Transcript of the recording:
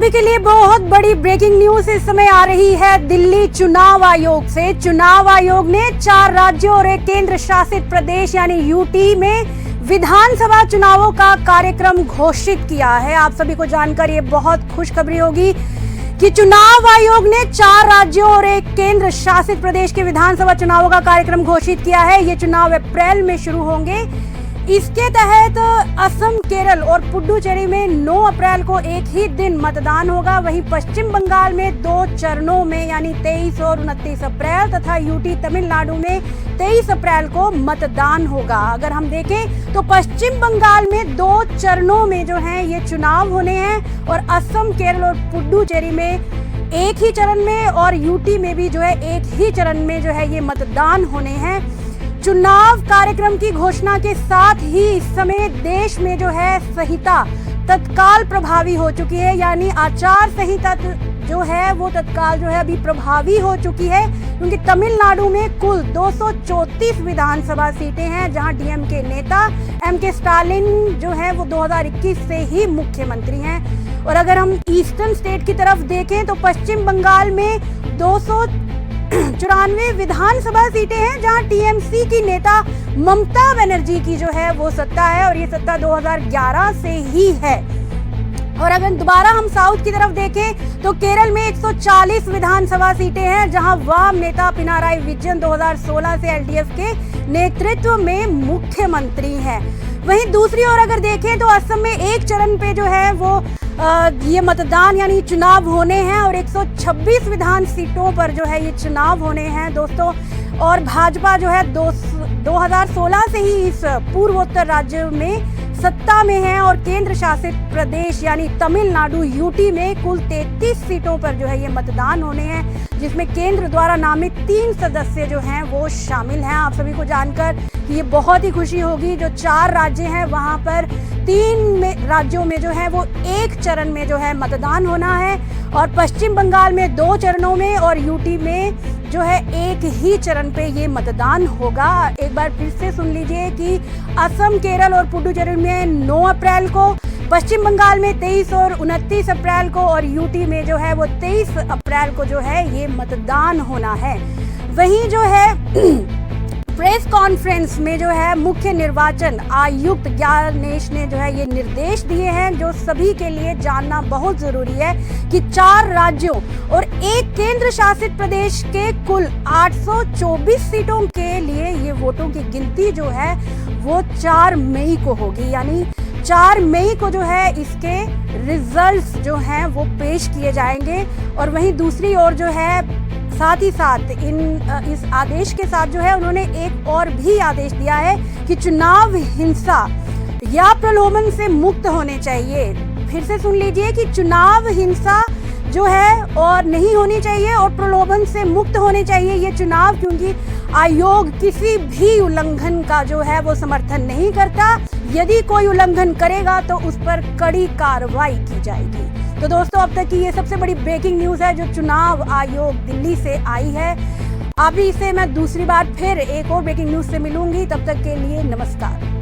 सभी के लिए बहुत बड़ी ब्रेकिंग न्यूज इस समय आ रही है दिल्ली चुनाव आयोग से। चुनाव आयोग ने 4 राज्यों और एक केंद्र शासित प्रदेश यानी यूटी में विधानसभा चुनावों का कार्यक्रम घोषित किया है। आप सभी को जानकर ये बहुत खुशखबरी होगी कि चुनाव आयोग ने 4 राज्यों और एक केंद्र शासित प्रदेश के विधानसभा चुनावों का कार्यक्रम घोषित किया है। ये चुनाव अप्रैल में शुरू होंगे। इसके तहत असम, केरल और पुडुचेरी में 9 अप्रैल को एक ही दिन मतदान होगा। वहीं पश्चिम बंगाल में 2 चरणों में यानी 23 और 29 अप्रैल तथा यूटी तमिलनाडु में 23 अप्रैल को मतदान होगा। अगर हम देखें तो पश्चिम बंगाल में 2 चरणों में जो है ये चुनाव होने हैं और असम, केरल और पुडुचेरी में एक ही चरण में और यूटी में भी जो है एक ही चरण में जो है ये मतदान होने हैं। चुनाव कार्यक्रम की घोषणा के साथ ही इस समय देश में जो है संहिता तत्काल प्रभावी हो चुकी है, यानी आचार संहिता जो है वो तत्काल जो है अभी प्रभावी हो चुकी है, क्योंकि तमिलनाडु में कुल 234 विधानसभा सीटें हैं, जहां डीएमके नेता एमके स्टालिन जो है वो 2021 से ही मुख्यमंत्री हैं। और अगर हम ईस्टर्न स्टेट की तरफ देखें तो पश्चिम बंगाल में 294 विधानसभा सीटें हैं, जहां टीएमसी की नेता ममता बनर्जी की जो है वो सत्ता है और ये सत्ता 2011 से ही है। और अगर दोबारा हम साउथ की तरफ देखें तो केरल में 140 विधानसभा सीटें हैं, जहां वाम नेता पिनाराई विजयन 2016 से एलडीएफ के नेतृत्व में मुख्यमंत्री हैं। वहीं दूसरी ओर अगर देखें तो असम में एक चरण पे जो है वो ये मतदान यानी चुनाव होने हैं और 126 विधान सीटों पर जो है ये चुनाव होने हैं दोस्तों। और भाजपा जो है 2016 से ही इस पूर्वोत्तर राज्य में सत्ता में है और केंद्र शासित प्रदेश यानी तमिलनाडु यूटी में कुल 33 सीटों पर जो है ये मतदान होने हैं, जिसमें केंद्र द्वारा नामित 3 सदस्य जो हैं वो शामिल हैं। आप सभी को जानकर कि ये बहुत ही खुशी होगी। जो 4 राज्य हैं वहां पर 3 राज्यों में जो है वो एक चरण में जो है मतदान होना है और पश्चिम बंगाल में 2 चरणों में और यूटी में जो है एक ही चरण पे ये मतदान होगा। एक बार फिर से सुन लीजिए कि असम, केरल और पुडुचेरी में 9 अप्रैल को, पश्चिम बंगाल में 23 और 29 अप्रैल को और यूटी में जो है वो 23 अप्रैल को जो है ये मतदान होना है। वहीं जो है प्रेस कॉन्फ्रेंस में जो है मुख्य निर्वाचन आयुक्त ज्ञानेश ने जो है ये निर्देश दिए हैं, जो सभी के लिए जानना बहुत जरूरी है कि 4 राज्यों और एक केंद्र शासित प्रदेश के कुल 824 सीटों के लिए ये वोटों की गिनती जो है वो 4 मई को होगी, यानी 4 मई को जो है इसके रिजल्ट्स जो हैं वो पेश किए जाएंगे। और वहीं दूसरी ओर जो है साथ ही साथ इस आदेश के साथ जो है उन्होंने एक और भी आदेश दिया है कि चुनाव हिंसा या प्रलोभन से मुक्त होने चाहिए। फिर से सुन लीजिए कि चुनाव हिंसा जो है और नहीं होनी चाहिए और प्रलोभन से मुक्त होने चाहिए ये चुनाव, क्योंकि आयोग किसी भी उल्लंघन का जो है वो समर्थन नहीं करता। यदि कोई उल्लंघन करेगा तो उस पर कड़ी कार्रवाई की जाएगी। तो दोस्तों, अब तक की ये सबसे बड़ी ब्रेकिंग न्यूज है जो चुनाव आयोग दिल्ली से आई है। अभी से मैं दूसरी बार फिर एक और ब्रेकिंग न्यूज से मिलूंगी, तब तक के लिए नमस्कार।